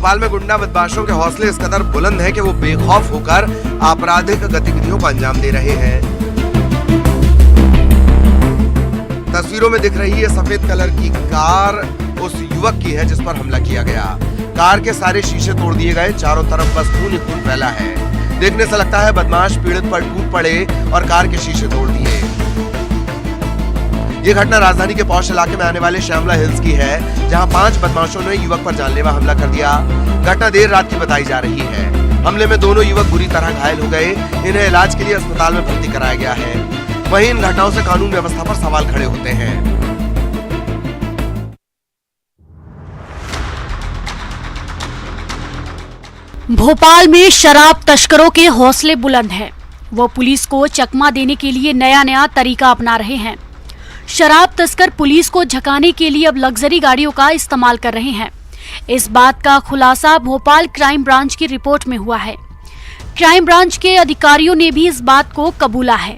भोपाल में गुंडा बदमाशों के हौसले इस कदर बुलंद हैं कि वो बेखौफ होकर आपराधिक गतिविधियों को अंजाम दे रहे हैं। तस्वीरों में दिख रही है सफेद कलर की कार उस युवक की है जिस पर हमला किया गया। कार के सारे शीशे तोड़ दिए गए, चारों तरफ बस खून ही खून फैला है। देखने से लगता है बदमाश पीड़ित पर टूट पड़े और कार के शीशे तोड़ दिए। ये घटना राजधानी के पौष इलाके में आने वाले श्यामला हिल्स की है, जहां 5 बदमाशों ने युवक पर जानलेवा हमला कर दिया। घटना देर रात की बताई जा रही है। हमले में दोनों युवक बुरी तरह घायल हो गए। इन्हें इलाज के लिए अस्पताल में भर्ती कराया गया है। वहीं इन घटनाओं से कानून व्यवस्था पर सवाल खड़े होते हैं। भोपाल में शराब तस्करों के हौसले बुलंद हैं। वो पुलिस को चकमा देने के लिए नया तरीका अपना रहे हैं। शराब तस्कर पुलिस को झकाने के लिए अब लग्जरी गाड़ियों का इस्तेमाल कर रहे हैं। इस बात का खुलासा भोपाल क्राइम ब्रांच की रिपोर्ट में हुआ है। क्राइम ब्रांच के अधिकारियों ने भी इस बात को कबूला है।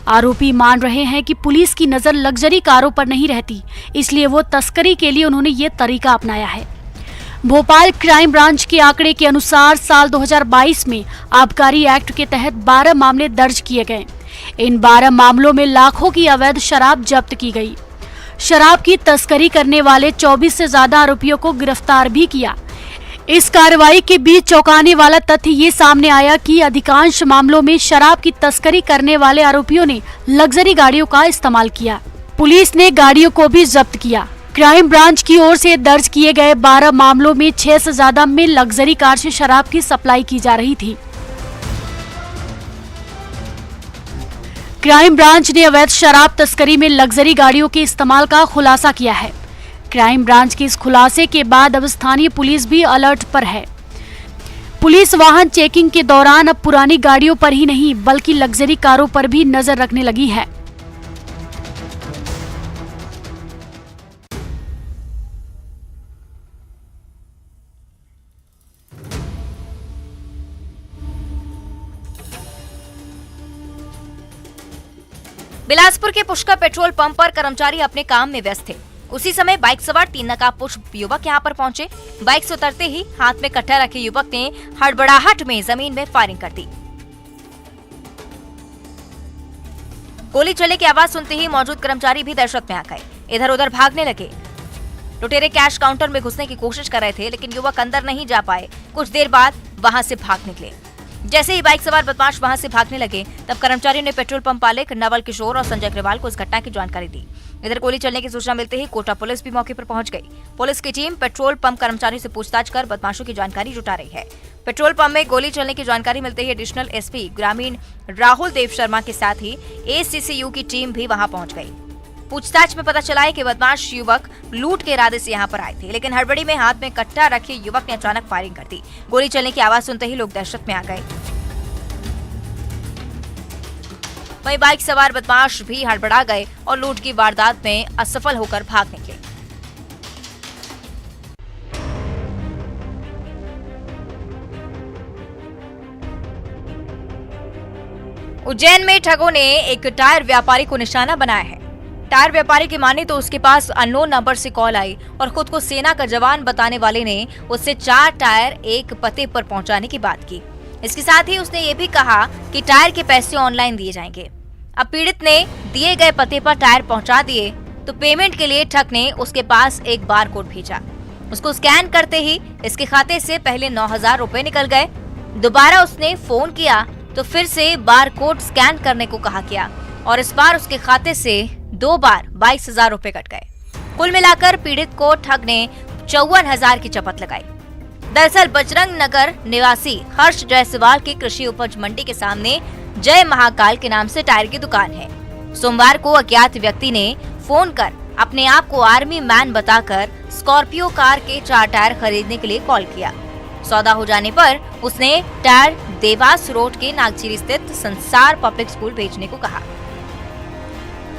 आरोपी मान रहे हैं कि पुलिस की नजर लग्जरी कारों पर नहीं रहती, इसलिए वो तस्करी के लिए उन्होंने ये तरीका अपनाया है। भोपाल क्राइम ब्रांच के आंकड़े के अनुसार साल 2022 में आबकारी एक्ट के तहत 12 मामले दर्ज किए गए। इन 12 मामलों में लाखों की अवैध शराब जब्त की गई। शराब की तस्करी करने वाले 24 से ज्यादा आरोपियों को गिरफ्तार भी किया। इस कार्रवाई के बीच चौंकाने वाला तथ्य ये सामने आया कि अधिकांश मामलों में शराब की तस्करी करने वाले आरोपियों ने लग्जरी गाड़ियों का इस्तेमाल किया। पुलिस ने गाड़ियों को भी जब्त किया। क्राइम ब्रांच की ओर से दर्ज किए गए 12 मामलों में 6 से ज्यादा में लग्जरी कार से शराब की सप्लाई की जा रही थी। क्राइम ब्रांच ने अवैध शराब तस्करी में लग्जरी गाड़ियों के इस्तेमाल का खुलासा किया है। क्राइम ब्रांच के इस खुलासे के बाद अब स्थानीय पुलिस भी अलर्ट पर है। पुलिस वाहन चेकिंग के दौरान अब पुरानी गाड़ियों पर ही नहीं बल्कि लग्जरी कारों पर भी नजर रखने लगी है। बिलासपुर के पुष्कर पेट्रोल पंप पर कर्मचारी अपने काम में व्यस्त थे। उसी समय बाइक सवार 3 नकाबपोश युवक यहां पर पहुंचे। बाइक से उतरते ही हाथ में कट्टा रखे युवक ने हड़बड़ाहट में जमीन में फायरिंग कर दी। गोली चलने की आवाज सुनते ही मौजूद कर्मचारी भी दहशत में आ गए, इधर उधर भागने लगे। लुटेरे कैश काउंटर में घुसने की कोशिश कर रहे थे, लेकिन युवक अंदर नहीं जा पाए। कुछ देर बाद वहां से भाग निकले। जैसे ही बाइक सवार बदमाश वहां से भागने लगे, तब कर्मचारियों ने पेट्रोल पंप मालिक नवल किशोर और संजय अग्रवाल को इस घटना की जानकारी दी। इधर गोली चलने की सूचना मिलते ही कोटा पुलिस भी मौके पर पहुंच गई। पुलिस की टीम पेट्रोल पंप कर्मचारियों से पूछताछ कर बदमाशों की जानकारी जुटा रही है। पेट्रोल पंप में गोली चलने की जानकारी मिलते ही एडिशनल एसपी ग्रामीण राहुल देव शर्मा के साथ ही एसीसीयू की टीम भी वहां पहुंच गई। पूछताछ में पता चला है कि बदमाश युवक लूट के इरादे से यहां पर आए थे, लेकिन हड़बड़ी में हाथ में कट्टा रखे युवक ने अचानक फायरिंग कर दी। गोली चलने की आवाज सुनते ही लोग दहशत में आ गए। वहीं बाइक सवार बदमाश भी हड़बड़ा गए और लूट की वारदात में असफल होकर भाग निकले। उज्जैन में ठगों ने एक टायर व्यापारी को निशाना बनाया है। टायर व्यापारी की माने तो उसके पास अननोन नंबर से कॉल आई और खुद को सेना का जवान बताने वाले ने उससे 4 टायर एक पते पर पहुंचाने की बात की। इसके साथ ही उसने ये भी कहा कि टायर के पैसे ऑनलाइन दिए जाएंगे। अब पीड़ित ने दिए गए पते पर टायर पहुंचा दिए तो पेमेंट के लिए ठग ने उसके पास एक बार कोड भेजा। उसको स्कैन करते ही इसके खाते से पहले 9,000 रुपए निकल गए। दोबारा उसने फोन किया तो फिर से बार कोड स्कैन करने को कहा गया और इस बार उसके खाते से 2 बार 22,000 रुपए कट गए। कुल मिलाकर पीड़ित को ठग ने 54,000 की चपत लगाई। दरअसल बजरंग नगर निवासी हर्ष जायसवाल की कृषि उपज मंडी के सामने जय महाकाल के नाम से टायर की दुकान है। सोमवार को अज्ञात व्यक्ति ने फोन कर अपने आप को आर्मी मैन बताकर स्कॉर्पियो कार के 4 टायर खरीदने के लिए कॉल किया। सौदा हो जाने पर उसने टायर देवास रोड के नागझीरी स्थित संसार पब्लिक स्कूल भेजने को कहा।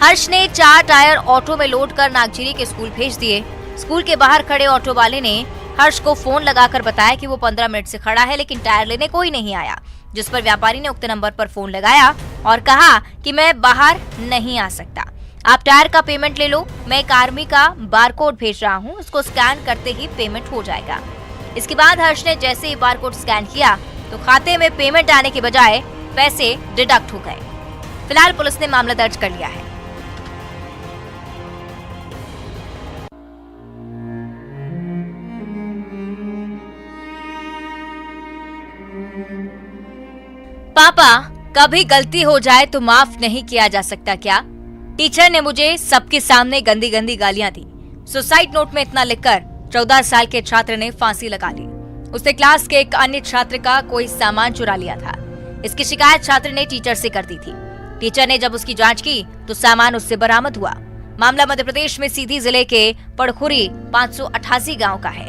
हर्ष ने 4 टायर ऑटो में लोड कर नागझीरी के स्कूल भेज दिए। स्कूल के बाहर खड़े ऑटो वाले ने हर्ष को फोन लगाकर बताया कि वो 15 मिनट से खड़ा है, लेकिन टायर लेने कोई नहीं आया, जिस पर व्यापारी ने उक्त नंबर पर फोन लगाया और कहा कि मैं बाहर नहीं आ सकता, आप टायर का पेमेंट ले लो, मैं एक आर्मी का बारकोड भेज रहा हूँ, उसको स्कैन करते ही पेमेंट हो जाएगा। इसके बाद हर्ष ने जैसे ही बारकोड स्कैन किया तो खाते में पेमेंट आने के बजाय पैसे डिडक्ट हो गए। फिलहाल पुलिस ने मामला दर्ज कर लिया है। पापा, कभी गलती हो जाए तो माफ नहीं किया जा सकता क्या? टीचर ने मुझे सबके सामने गंदी गंदी गालियां दी। सुसाइड नोट में इतना लिखकर 14 साल के छात्र ने फांसी लगा ली। उसने क्लास के एक अन्य छात्र का कोई सामान चुरा लिया था। इसकी शिकायत छात्र ने टीचर से कर दी थी। टीचर ने जब उसकी जांच की तो सामान उससे बरामद हुआ। मामला मध्य प्रदेश में सीधी जिले के पड़खुरी 588 गांव का है।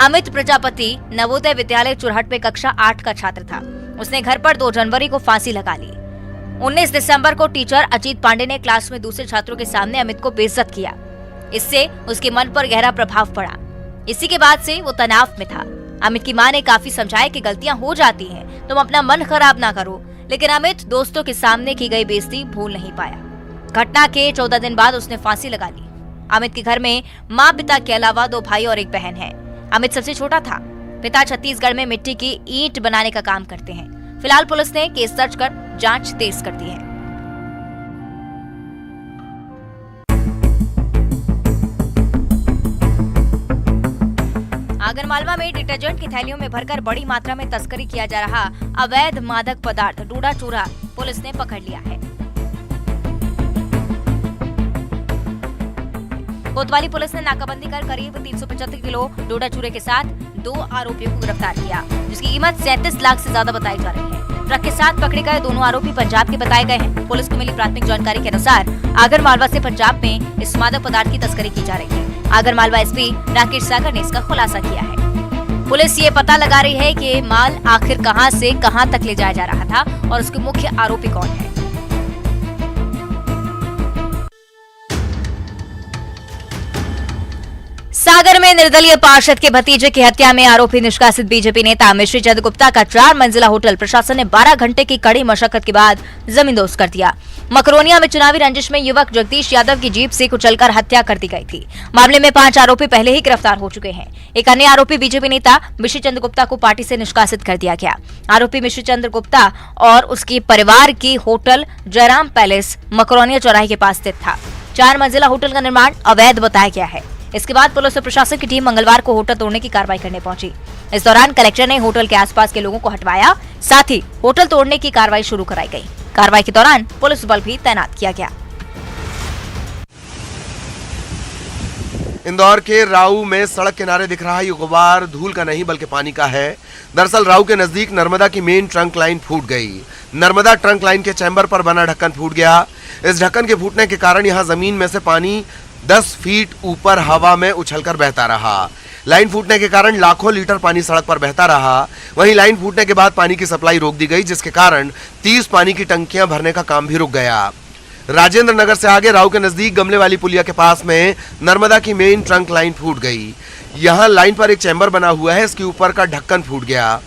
अमित प्रजापति नवोदय विद्यालय चुरहट में कक्षा 8 का छात्र था। उसने घर पर 2 जनवरी को फांसी लगा ली। 19 दिसंबर को टीचर अजीत पांडे ने क्लास में दूसरे छात्रों के सामने अमित को बेइज्जत किया। इससे उसके मन पर गहरा प्रभाव पड़ा। इसी के बाद से वो तनाव में था। अमित की मां ने काफी समझाया कि गलतियां हो जाती हैं, तुम अपना मन खराब ना करो, लेकिन अमित दोस्तों के सामने की गई बेइज्जती भूल नहीं पाया। घटना के 14 दिन बाद उसने फांसी लगा ली। अमित के घर में माँ पिता के अलावा 2 भाई और एक बहन है। अमित सबसे छोटा था। पिता छत्तीसगढ़ में मिट्टी की ईंट बनाने का काम करते हैं। फिलहाल पुलिस ने केस दर्ज कर जांच तेज कर दी है। आगरमालवा में डिटर्जेंट की थैलियों में भरकर बड़ी मात्रा में तस्करी किया जा रहा अवैध मादक पदार्थ डूडा चूरा पुलिस ने पकड़ लिया है। कोतवाली पुलिस ने नाकाबंदी कर करीब 375 किलो डोडा चूरे के साथ 2 आरोपियों को गिरफ्तार किया, जिसकी कीमत 37 लाख से ज्यादा बताई जा रही है। ट्रक के साथ पकड़े गए दोनों आरोपी पंजाब के बताए गए हैं। पुलिस को मिली प्राथमिक जानकारी के अनुसार आगरमालवा से पंजाब में इस मादक पदार्थ की तस्करी की जा रही है। आगरमालवा एसपी राकेश सागर ने इसका खुलासा किया है। पुलिस ये पता लगा रही है कि माल आखिर कहां से कहां तक ले जाया जा रहा था और उसके मुख्य आरोपी कौन है। सागर में निर्दलीय पार्षद के भतीजे की हत्या में आरोपी निष्कासित बीजेपी नेता मिश्री चंद्र गुप्ता का 4 मंजिला होटल प्रशासन ने 12 घंटे की कड़ी मशक्कत के बाद जमींदोज कर दिया। मकरोनिया में चुनावी रंजिश में युवक जगदीश यादव की जीप से कुचलकर हत्या कर दी गई थी। मामले में 5 आरोपी पहले ही गिरफ्तार हो चुके हैं। एक अन्य आरोपी बीजेपी नेता मिश्री चंद्र गुप्ता को पार्टी से निष्कासित कर दिया गया। आरोपी मिश्री चंद्र गुप्ता और उसके परिवार की होटल जयराम पैलेस मकरोनिया चौराहे के पास स्थित था। 4 मंजिला होटल का निर्माण अवैध बताया गया है। इसके बाद पुलिस और प्रशासन की टीम मंगलवार को होटल तोड़ने की कार्रवाई करने पहुंची। इस दौरान कलेक्टर ने होटल के आसपास के लोगों को हटवाया, साथ ही होटल तोड़ने की कार्रवाई शुरू कराई गई। कार्रवाई के दौरान पुलिस बल भी तैनात किया गया। इंदौर के राऊ में सड़क किनारे दिख रहा ये गुबार धूल का नहीं बल्कि पानी का है। दरअसल राऊ के नजदीक नर्मदा की मेन ट्रंक लाइन फूट गई। नर्मदा ट्रंक लाइन के चैम्बर पर बना ढक्कन फूट गया। इस ढक्कन के फूटने के कारण यहाँ जमीन में से पानी 10 फीट ऊपर हवा में उछलकर बहता रहा। लाइन फूटने के कारण लाखों लीटर पानी सड़क पर बहता रहा। वहीं लाइन फूटने के बाद पानी की सप्लाई रोक दी गई, जिसके कारण 30 पानी की टंकियां भरने का काम भी रुक गया। राजेंद्र नगर से आगे राऊ के नजदीक गमले वाली पुलिया के पास में नर्मदा की मेन ट्रंक लाइन फूट गई। यहाँ लाइन पर एक चैम्बर बना हुआ है, इसके ऊपर का ढक्कन फूट गया।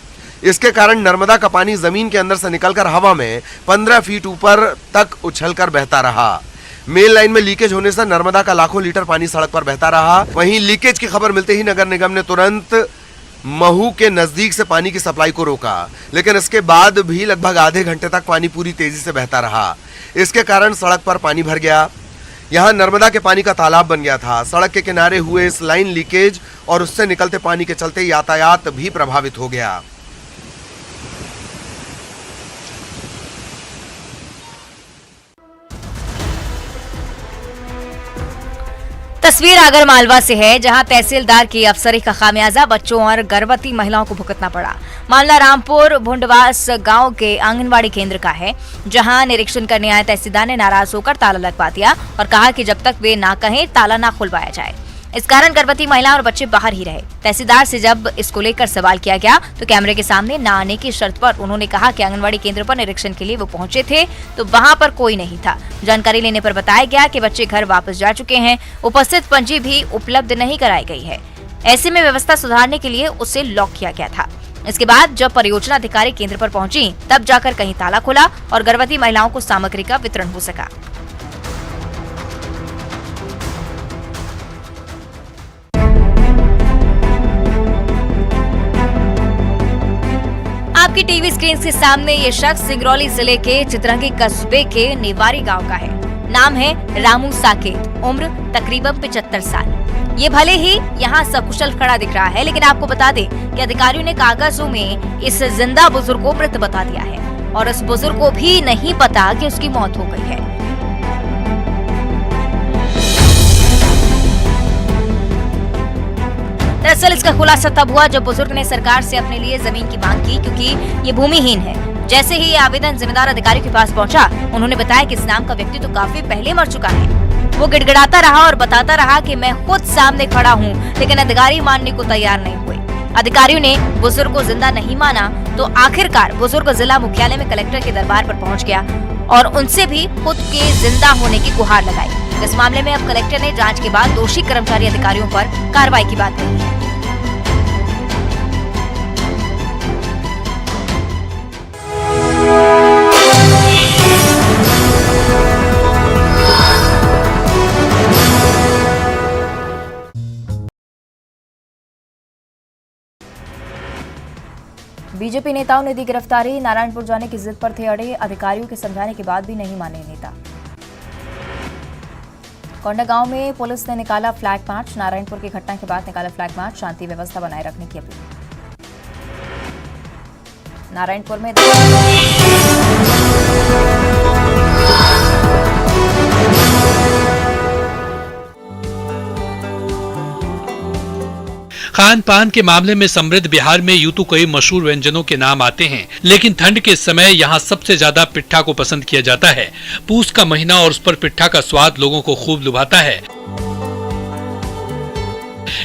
इसके कारण नर्मदा का पानी जमीन के अंदर से निकलकर हवा में 15 फीट ऊपर तक उछलकर बहता रहा। मेन लाइन में लीकेज होने से नर्मदा का लाखों लीटर पानी सड़क पर बहता रहा। वहीं लीकेज की खबर मिलते ही नगर निगम ने तुरंत महू के नजदीक से पानी की सप्लाई को रोका, लेकिन इसके बाद भी लगभग आधे घंटे तक पानी पूरी तेजी से बहता रहा। इसके कारण सड़क पर पानी भर गया। यहाँ नर्मदा के पानी का तालाब बन गया था। सड़क के किनारे हुए इस लाइन लीकेज और उससे निकलते पानी के चलते यातायात भी प्रभावित हो गया। तस्वीर आगरमालवा से है, जहां तहसीलदार की अफसरी का खामियाजा बच्चों और गर्भवती महिलाओं को भुगतना पड़ा। मामला रामपुर भुंडवास गांव के आंगनबाड़ी केंद्र का है, जहां निरीक्षण करने आए तहसीलदार ने नाराज होकर ताला लगवा दिया और कहा कि जब तक वे ना कहें ताला ना खुलवाया जाए। इस कारण गर्भवती महिला और बच्चे बाहर ही रहे। तहसीलदार से जब इसको लेकर सवाल किया गया तो कैमरे के सामने न आने की शर्त पर उन्होंने कहा कि आंगनबाड़ी केंद्र पर निरीक्षण के लिए वो पहुंचे थे तो वहां पर कोई नहीं था। जानकारी लेने पर बताया गया कि बच्चे घर वापस जा चुके हैं। उपस्थित पंजी भी उपलब्ध नहीं कराई गई है। ऐसे में व्यवस्था सुधारने के लिए उसे लॉक किया गया था। इसके बाद जब परियोजना अधिकारी केंद्र पर पहुंची तब जाकर कहीं ताला खुला और गर्भवती महिलाओं को सामग्री का वितरण हो सका। आपकी टीवी स्क्रीन के सामने ये शख्स सिंगरौली जिले के चितरंगी कस्बे के निवारी गांव का है। नाम है रामू साकेत, उम्र तकरीबन 75 साल। ये भले ही यहाँ सकुशल खड़ा दिख रहा है, लेकिन आपको बता दें कि अधिकारियों ने कागजों में इस जिंदा बुजुर्ग को मृत बता दिया है और इस बुजुर्ग को भी नहीं पता कि उसकी मौत हो गई है। दरअसल इसका खुलासा तब हुआ जब बुजुर्ग ने सरकार से अपने लिए जमीन की मांग की, क्योंकि ये भूमिहीन है। जैसे ही ये आवेदन जिम्मेदार अधिकारी के पास पहुंचा, उन्होंने बताया कि इस नाम का व्यक्ति तो काफी पहले मर चुका है। वो गिड़गिड़ाता रहा और बताता रहा कि मैं खुद सामने खड़ा हूँ, लेकिन अधिकारी मानने को तैयार नहीं हुए। अधिकारियों ने बुजुर्ग को जिंदा नहीं माना तो आखिरकार बुजुर्ग जिला मुख्यालय में कलेक्टर के दरबार पर पहुँच गया और उनसे भी खुद के जिंदा होने की गुहार लगाई। इस मामले में अब कलेक्टर ने जांच के बाद दोषी कर्मचारी अधिकारियों पर कार्रवाई की बात कही है। बीजेपी नेताओं ने दी गिरफ्तारी। नारायणपुर जाने की जिद पर थे अड़े, अधिकारियों के समझाने के बाद भी नहीं माने नेता। कोंडागांव में पुलिस ने निकाला फ्लैग मार्च। नारायणपुर की घटना के बाद निकाला फ्लैग मार्च, शांति व्यवस्था बनाए रखने की अपील। नारायणपुर में खान पान के मामले में समृद्ध बिहार में यूं तो कई मशहूर व्यंजनों के नाम आते हैं, लेकिन ठंड के समय यहाँ सबसे ज्यादा पिट्ठा को पसंद किया जाता है। पूस का महीना और उस पर पिट्ठा का स्वाद लोगों को खूब लुभाता है।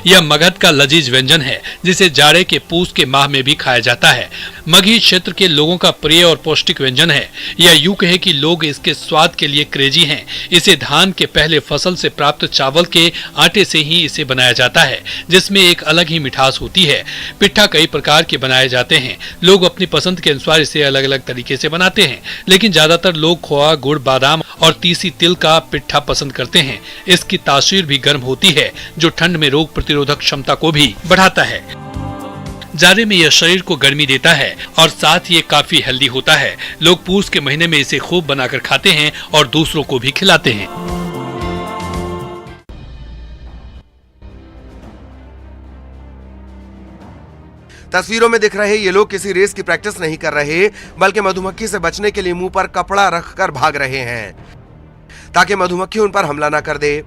यह मगध का लजीज व्यंजन है, जिसे जाड़े के पूस के माह में भी खाया जाता है। मगही क्षेत्र के लोगों का प्रिय और पौष्टिक व्यंजन है। यह यूं कहे कि लोग इसके स्वाद के लिए क्रेजी हैं। इसे धान के पहले फसल से प्राप्त चावल के आटे से ही इसे बनाया जाता है, जिसमें एक अलग ही मिठास होती है। पिट्ठा कई प्रकार के बनाए जाते हैं। लोग अपनी पसंद के अनुसार इसे अलग अलग तरीके से बनाते हैं, लेकिन ज्यादातर लोग खोआ, गुड़, बादाम और तीसी तिल का पिट्ठा पसंद करते हैं। इसकी तासीर भी गर्म होती है, जो ठंड में रोग प्रतिरोधक क्षमता को भी बढ़ाता है। जाड़े में यह शरीर को गर्मी देता है और साथ ये काफी हेल्दी होता है। लोग पूस के महीने में इसे खूब बनाकर खाते हैं और दूसरों को भी खिलाते हैं। तस्वीरों में दिख रहे ये लोग किसी रेस की प्रैक्टिस नहीं कर रहे, बल्कि मधुमक्खी से बचने के लिए मुंह पर कपड़ा रखकर भाग रहे हैं ताकि मधुमक्खी उन पर हमला न कर दे।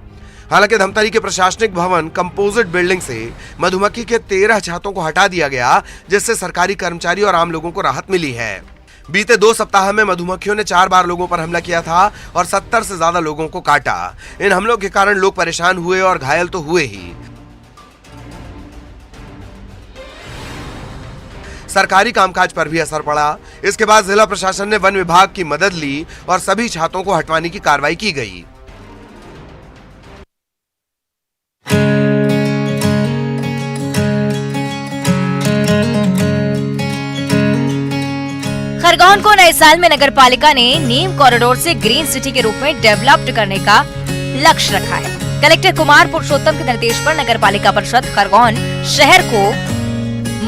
हालांकि धमतरी के प्रशासनिक भवन कंपोजिट बिल्डिंग से मधुमक्खी के 13 छातों को हटा दिया गया, जिससे सरकारी कर्मचारी और आम लोगों को राहत मिली है। बीते 2 सप्ताह में मधुमक्खियों ने 4 बार लोगों पर हमला किया था और 70 से ज्यादा लोगों को काटा। इन हमलों के कारण लोग परेशान हुए और घायल तो हुए ही। सरकारी कामकाज पर भी असर पड़ा। इसके बाद जिला प्रशासन ने वन विभाग की मदद ली और सभी छातों को हटवाने की कार्रवाई की गई। खरगोन को नए साल में नगर पालिका ने नीम कॉरिडोर से ग्रीन सिटी के रूप में डेवलप्ड करने का लक्ष्य रखा है। कलेक्टर कुमार पुरुषोत्तम के निर्देश पर नगर पालिका परिषद खरगोन शहर को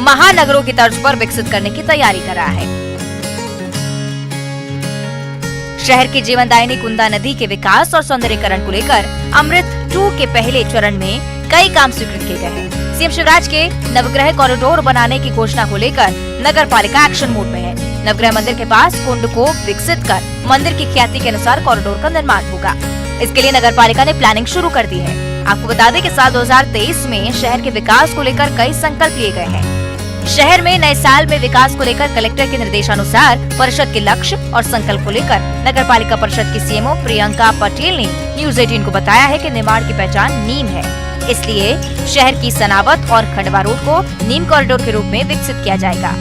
महानगरों की तर्ज पर विकसित करने की तैयारी कर रहा है। शहर की जीवनदायिनी कुंदा नदी के विकास और सौंदर्यीकरण को लेकर अमृत 2 के पहले चरण में कई काम स्वीकृत किए गए हैं। सीएम शिवराज के नवग्रह कॉरिडोर बनाने की घोषणा को लेकर नगर पालिका एक्शन मोड में है। नवग्रह मंदिर के पास कुंड को विकसित कर मंदिर की ख्याति के अनुसार कॉरिडोर का निर्माण होगा। इसके लिए नगर पालिका ने प्लानिंग शुरू कर दी है। आपको बता दें कि साल 2023 में शहर के विकास को लेकर कई संकल्प लिए गए हैं। शहर में नए साल में विकास को लेकर कलेक्टर के निर्देशानुसार परिषद के लक्ष्य और संकल्प को लेकर नगर पालिका परिषद की सीएमओ प्रियंका पटेल ने न्यूज 18 को बताया है कि निर्माण की पहचान नीम है, इसलिए शहर की सनावत और खंडवा रोड को नीम कॉरिडोर के रूप में विकसित किया जाएगा।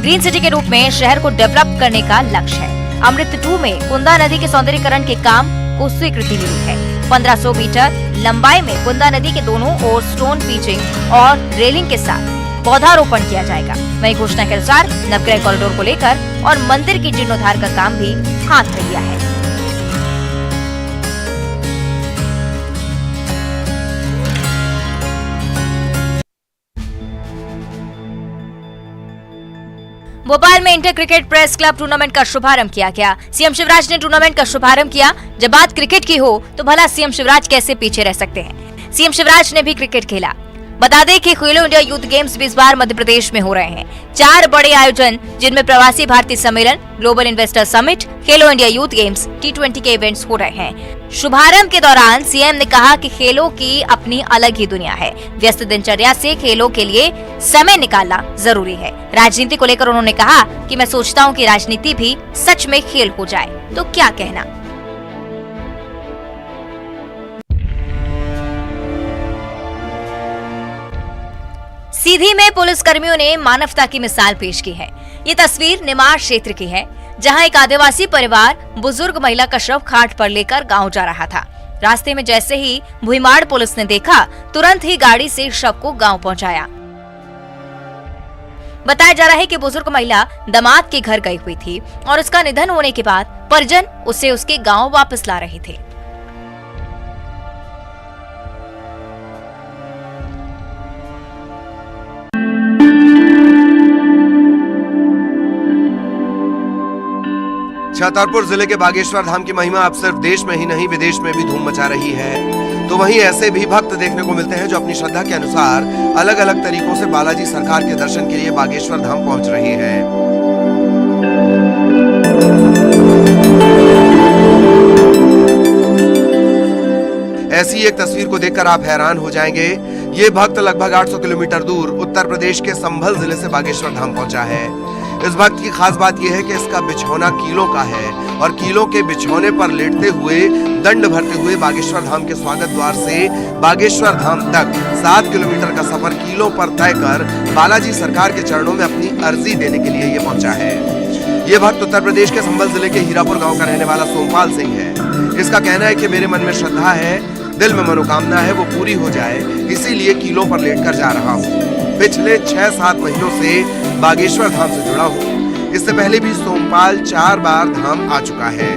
ग्रीन सिटी के रूप में शहर को डेवलप करने का लक्ष्य है। अमृत 2 में कुंदा नदी के सौंदर्यीकरण के काम को स्वीकृति मिली है। 1500 मीटर लंबाई में कुंदा नदी के दोनों ओर स्टोन पिचिंग और रेलिंग के साथ पौधारोपण किया जाएगा। वही घोषणा के अनुसार नवग्रह कॉरिडोर को लेकर और मंदिर की जीर्णोद्धार का काम भी हाथ में लिया है। भोपाल में inter cricket press club tournament का शुभारंभ किया गया। सीएम शिवराज ने टूर्नामेंट का शुभारंभ किया। जब बात क्रिकेट की हो तो भला सीएम शिवराज कैसे पीछे रह सकते हैं। सीएम शिवराज ने भी क्रिकेट खेला। बता दें कि खेलो इंडिया यूथ गेम्स भी इस बार मध्य प्रदेश में हो रहे हैं। 4 बड़े आयोजन जिनमें प्रवासी भारतीय सम्मेलन, ग्लोबल इन्वेस्टर समिट, खेलो इंडिया यूथ गेम्स, T20 के इवेंट्स हो रहे हैं। शुभारंभ के दौरान सीएम ने कहा कि खेलों की अपनी अलग ही दुनिया है। व्यस्त दिनचर्या से खेलों के लिए समय निकालना जरूरी है। राजनीति को लेकर उन्होंने कहा कि मैं सोचता हूँ कि राजनीति भी सच में खेल हो जाए तो क्या कहना। सीधी में पुलिस कर्मियों ने मानवता की मिसाल पेश की है। ये तस्वीर निमाड़ क्षेत्र की है, जहां एक आदिवासी परिवार बुजुर्ग महिला का शव खाट पर लेकर गांव जा रहा था। रास्ते में जैसे ही भुईमाड़ पुलिस ने देखा, तुरंत ही गाड़ी से शव को गांव पहुंचाया। बताया जा रहा है कि बुजुर्ग महिला दामाद के घर गई हुई थी और उसका निधन होने के बाद परिजन उसे उसके गांव वापस ला रहे थे। छतरपुर जिले के बागेश्वर धाम की महिमा अब सिर्फ देश में ही नहीं विदेश में भी धूम मचा रही है। तो वहीं ऐसे भी भक्त देखने को मिलते हैं जो अपनी श्रद्धा के अनुसार अलग अलग तरीकों से बालाजी सरकार के दर्शन के लिए बागेश्वर धाम पहुंच रहे हैं। ऐसी एक तस्वीर को देखकर आप हैरान हो जाएंगे। ये भक्त लगभग 800 किलोमीटर दूर उत्तर प्रदेश के संभल जिले से बागेश्वर धाम पहुंचा है। इस भक्त की खास बात यह है कि इसका बिछौना कीलों का है और कीलों के बिछौने पर लेटते हुए दंड भरते हुए बागेश्वर धाम के स्वागत द्वार से बागेश्वर धाम तक 7 किलोमीटर का सफर कीलों पर तय कर बालाजी सरकार के चरणों में अपनी अर्जी देने के लिए ये पहुंचा है। ये भक्त उत्तर प्रदेश के संभल जिले के हीरापुर गाँव का रहने वाला सोमपाल सिंह है। इसका कहना है कि मेरे मन में श्रद्धा है, दिल में मनोकामना है वो पूरी हो जाए, इसीलिए कीलों पर लेटकर जा रहा हूँ। पिछले 6-7 महीनों से बागेश्वर धाम से जुड़ा हूँ। इससे पहले भी सोमपाल 4 बार धाम आ चुका है।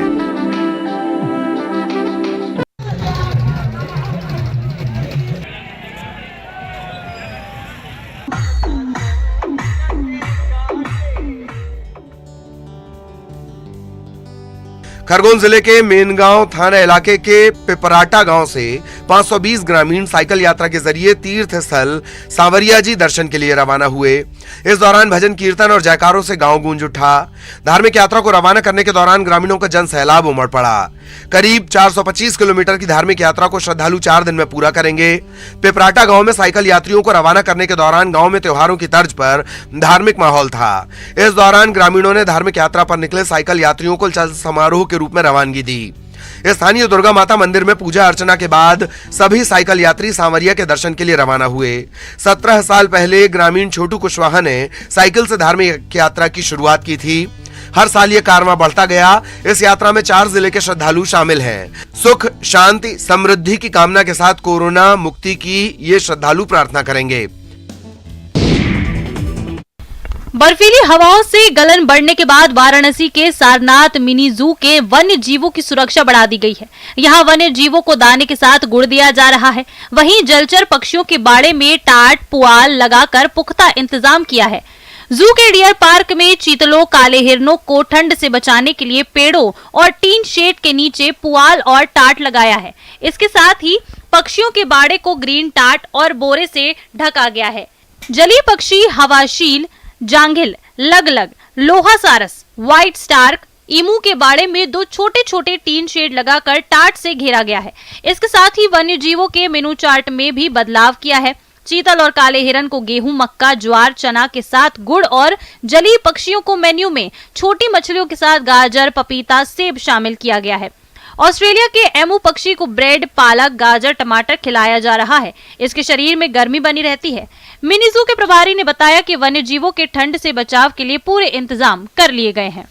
खरगोन जिले के मेनगांव थाना इलाके के पिपराटा गांव से 520 ग्रामीण साइकिल यात्रा के जरिए तीर्थ स्थल सांवरिया जी दर्शन के लिए रवाना हुए। इस दौरान भजन कीर्तन और जयकारों से गांव गूंज उठा। धार्मिक यात्रा को रवाना करने के दौरान ग्रामीणों का जन सैलाब उमड़ पड़ा। करीब 425 किलोमीटर की धार्मिक यात्रा को श्रद्धालु 4 दिन में पूरा करेंगे। पिपराटा गांव में साइकिल यात्रियों को रवाना करने के दौरान गांव में त्योहारों की तर्ज पर धार्मिक माहौल था। इस दौरान ग्रामीणों ने धार्मिक यात्रा पर निकले साइकिल यात्रियों को चल समारोह के रूप में रवानगी दी। स्थानीय दुर्गा माता मंदिर में पूजा अर्चना के बाद सभी साइकिल यात्री सांवरिया के दर्शन के लिए रवाना हुए। 17 साल पहले ग्रामीण छोटू कुशवाहा ने साइकिल से धार्मिक यात्रा की शुरुआत की थी। हर साल ये कारवां बढ़ता गया। इस यात्रा में 4 जिले के श्रद्धालु शामिल हैं। सुख, शांति, समृद्धि की कामना के साथ कोरोना मुक्ति की ये श्रद्धालु प्रार्थना करेंगे। बर्फीली हवाओं से गलन बढ़ने के बाद वाराणसी के सारनाथ मिनी जू के वन्य जीवों की सुरक्षा बढ़ा दी गई है। यहाँ वन्य जीवों को दाने के साथ गुड़ दिया जा रहा है। वहीं जलचर पक्षियों के बाड़े में टाट पुआल लगाकर पुख्ता इंतजाम किया है। जू के डियर पार्क में चीतलों, काले हिरणों को ठंड से बचाने के लिए पेड़ों और टीन शेड के नीचे पुआल और टाट लगाया है। इसके साथ ही पक्षियों के बाड़े को ग्रीन टाट और बोरे से ढका गया है। जलीय पक्षी हवाशील, जांगिल, लगलग, लोहा सारस, व्हाइट स्टार्क, ईमू के बाड़े में 2 छोटे छोटे टीन शेड लगाकर टाट से घेरा गया है। इसके साथ ही वन्य जीवों के मेनू चार्ट में भी बदलाव किया है। चीतल और काले हिरन को गेहूं, मक्का, ज्वार, चना के साथ गुड़ और जलीय पक्षियों को मेन्यू में छोटी मछलियों के साथ गाजर, पपीता, सेब शामिल किया गया है। ऑस्ट्रेलिया के एमू पक्षी को ब्रेड, पालक, गाजर, टमाटर खिलाया जा रहा है। इसके शरीर में गर्मी बनी रहती है। मिनी जू के प्रभारी ने बताया कि वन्य जीवों के ठंड से बचाव के लिए पूरे इंतजाम कर लिए गए हैं।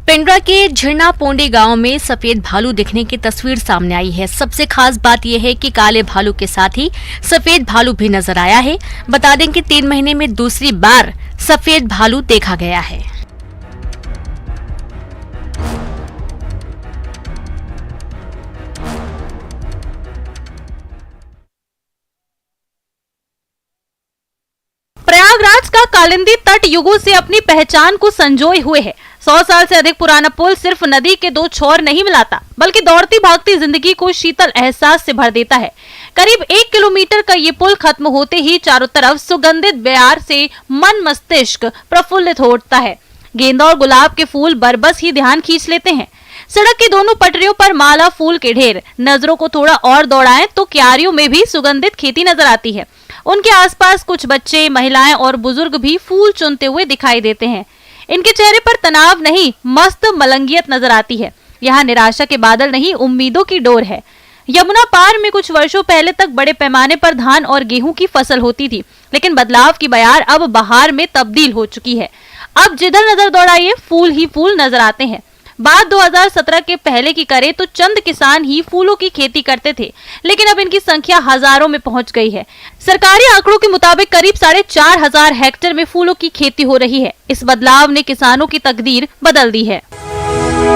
पेंड्रा के झिरना पोंडी गांव में सफेद भालू दिखने की तस्वीर सामने आई है। सबसे खास बात यह है कि काले भालू के साथ ही सफेद भालू भी नजर आया है। बता दें कि 3 महीने में दूसरी बार सफेद भालू देखा गया है। कालिंदी तट युगों से अपनी पहचान को संजोए हुए है। 100 साल से अधिक पुराना पुल सिर्फ नदी के दो छोर नहीं मिलाता, बल्कि दौड़ती भागती जिंदगी को शीतल एहसास से भर देता है। करीब 1 किलोमीटर का ये पुल खत्म होते ही चारों तरफ सुगंधित बयार से मन मस्तिष्क प्रफुल्लित हो उठता है। गेंदा और गुलाब के फूल बरबस ही ध्यान खींच लेते हैं। सड़क की दोनों पटरियों पर माला फूल के ढेर, नजरों को थोड़ा और दौड़ाएं तो क्यारियों में भी सुगंधित खेती नजर आती है। उनके आसपास कुछ बच्चे, महिलाएं और बुजुर्ग भी फूल चुनते हुए दिखाई देते हैं। इनके चेहरे पर तनाव नहीं, मस्त मलंगियत नजर आती है। यहाँ निराशा के बादल नहीं, उम्मीदों की डोर है। यमुना पार में कुछ वर्षों पहले तक बड़े पैमाने पर धान और गेहूं की फसल होती थी, लेकिन बदलाव की बयार अब बहार में तब्दील हो चुकी है। अब जिधर नजर दौड़ाइए फूल ही फूल नजर आते हैं। बात 2017 के पहले की करें तो चंद किसान ही फूलों की खेती करते थे, लेकिन अब इनकी संख्या हजारों में पहुंच गई है। सरकारी आंकड़ों के मुताबिक करीब 4,500 हेक्टेयर में फूलों की खेती हो रही है। इस बदलाव ने किसानों की तकदीर बदल दी है।